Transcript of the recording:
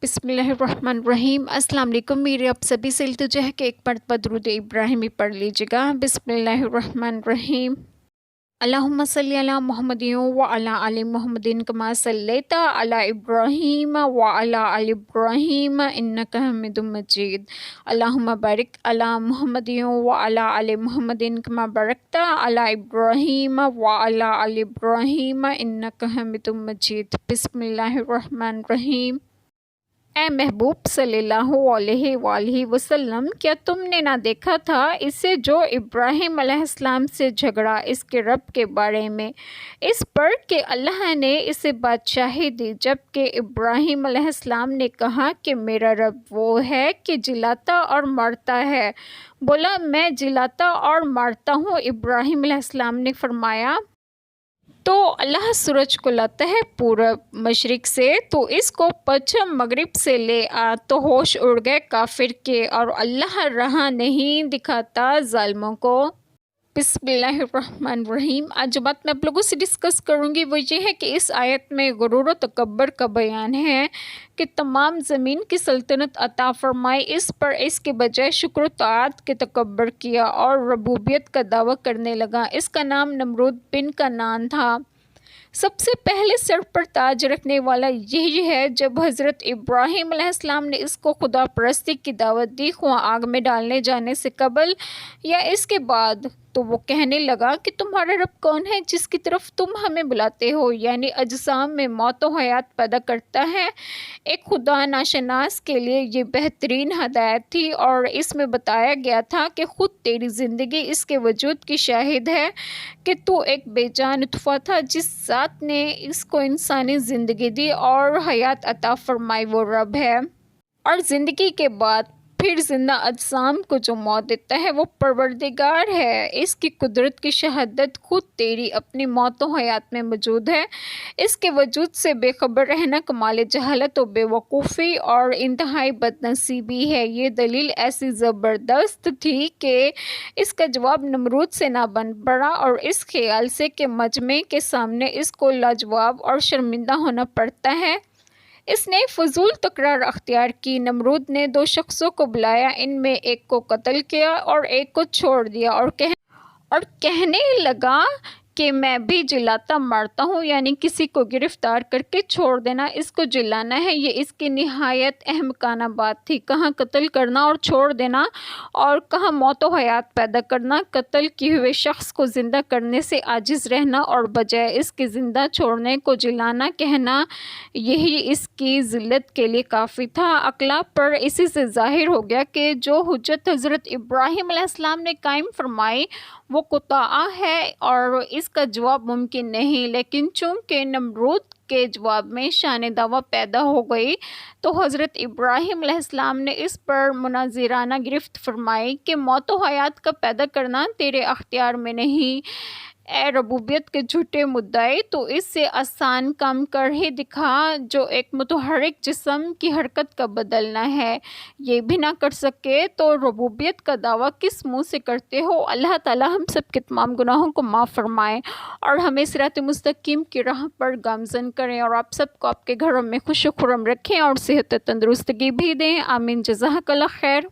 بسم اللہ الرحمن الرحیم۔ السلام علیکم، میرے آپ سبھی سے التجا ہے کہ ایک مرتبہ درود ابراہیمی پڑھ لیجیے گا۔ بسم اللہ الرحمن الرحیم۔ اللہم صلی علی محمد وعلی آل محمد کما صلیت علی ابراہیم وعلی آل ابراہیم انک حمید مجید۔ اللہم بارک علی محمد وعلی آل محمد کما بارکت علی ابراہیم وعلی آل ابراہیم انک حمید مجید۔ بسم اللہ الرحمن الرحیم۔ اے محبوب صلی اللہ علیہ وآلہ وسلم، کیا تم نے نہ دیکھا تھا اسے جو ابراہیم علیہ السلام سے جھگڑا اس کے رب کے بارے میں، اس پر کہ اللہ نے اسے بادشاہی دی، جبکہ ابراہیم علیہ السلام نے کہا کہ میرا رب وہ ہے کہ جلاتا اور مارتا ہے۔ بولا میں جلاتا اور مارتا ہوں۔ ابراہیم علیہ السلام نے فرمایا تو اللہ سورج کو لاتا ہے پورب مشرق سے، تو اس کو پچھم مغرب سے لے آ، تو ہوش اڑ گئے کافر کے، اور اللہ راہ نہیں دکھاتا ظالموں کو۔ بسم اللہ الرحمن الرحیم۔ آج جو بات میں آپ لوگوں سے ڈسکس کروں گی وہ یہ ہے کہ اس آیت میں غرور و تکبر کا بیان ہے کہ تمام زمین کی سلطنت عطا فرمائی، اس پر اس کے بجائے شکر و طاعت کے تکبر کیا اور ربوبیت کا دعویٰ کرنے لگا۔ اس کا نام نمرود بن کنعان تھا۔ سب سے پہلے سر پر تاج رکھنے والا یہی ہے۔ جب حضرت ابراہیم علیہ السلام نے اس کو خدا پرستی کی دعوت دی، خواہ آگ میں ڈالنے جانے سے قبل یا اس کے بعد، تو وہ کہنے لگا کہ تمہارا رب کون ہے جس کی طرف تم ہمیں بلاتے ہو؟ یعنی اجسام میں موت و حیات پیدا کرتا ہے۔ ایک خدا ناشناس کے لیے یہ بہترین ہدایت تھی، اور اس میں بتایا گیا تھا کہ خود تیری زندگی اس کے وجود کی شاہد ہے کہ تو ایک بے جان نطفہ تھا۔ جس ذات نے اس کو انسانی زندگی دی اور حیات عطا فرمائی وہ رب ہے، اور زندگی کے بعد پھر زندہ اجسام کو جو موت دیتا ہے وہ پروردگار ہے۔ اس کی قدرت کی شہادت خود تیری اپنی موت و حیات میں موجود ہے۔ اس کے وجود سے بے خبر رہنا کمال جہالت و بے وقوفی اور انتہائی بد نصیبی ہے۔ یہ دلیل ایسی زبردست تھی کہ اس کا جواب نمرود سے نہ بن پڑا، اور اس خیال سے کہ مجمع کے سامنے اس کو لاجواب اور شرمندہ ہونا پڑتا ہے، اس نے فضول تکرار اختیار کی۔ نمرود نے دو شخصوں کو بلایا، ان میں ایک کو قتل کیا اور ایک کو چھوڑ دیا، اور کہنے لگا کہ میں بھی جلاتا مارتا ہوں، یعنی کسی کو گرفتار کر کے چھوڑ دینا، اس کو جلانا ہے۔ یہ اس کی نہایت احمقانہ بات تھی۔ کہاں قتل کرنا اور چھوڑ دینا، اور کہاں موت و حیات پیدا کرنا۔ قتل کیے ہوئے شخص کو زندہ کرنے سے عاجز رہنا اور بجائے اس کے زندہ چھوڑنے کو جلانا کہنا، یہی اس کی ذلت کے لیے کافی تھا۔ عقلا پر اسی سے ظاہر ہو گیا کہ جو حجت حضرت ابراہیم علیہ السلام نے قائم فرمائی وہ قطع ہے اور اس کا جواب ممکن نہیں، لیکن چونکہ نمرود کے جواب میں شان دعویٰ پیدا ہو گئی تو حضرت ابراہیم علیہ السلام نے اس پر مناظرانہ گرفت فرمائی کہ موت و حیات کا پیدا کرنا تیرے اختیار میں نہیں، اے ربوبیت کے جھوٹے مدعی۔ تو اس سے آسان کام کر ہی دکھا جو ایک متحرک جسم کی حرکت کا بدلنا ہے۔ یہ بھی نہ کر سکے تو ربوبیت کا دعویٰ کس منہ سے کرتے ہو؟ اللہ تعالی ہم سب کے تمام گناہوں کو معاف فرمائے اور ہمیں صراط مستقیم کی راہ پر گامزن کریں، اور آپ سب کو آپ کے گھروں میں خوش و خرم رکھیں اور صحت و تندرستگی بھی دیں۔ آمین۔ جزاک اللہ خیر۔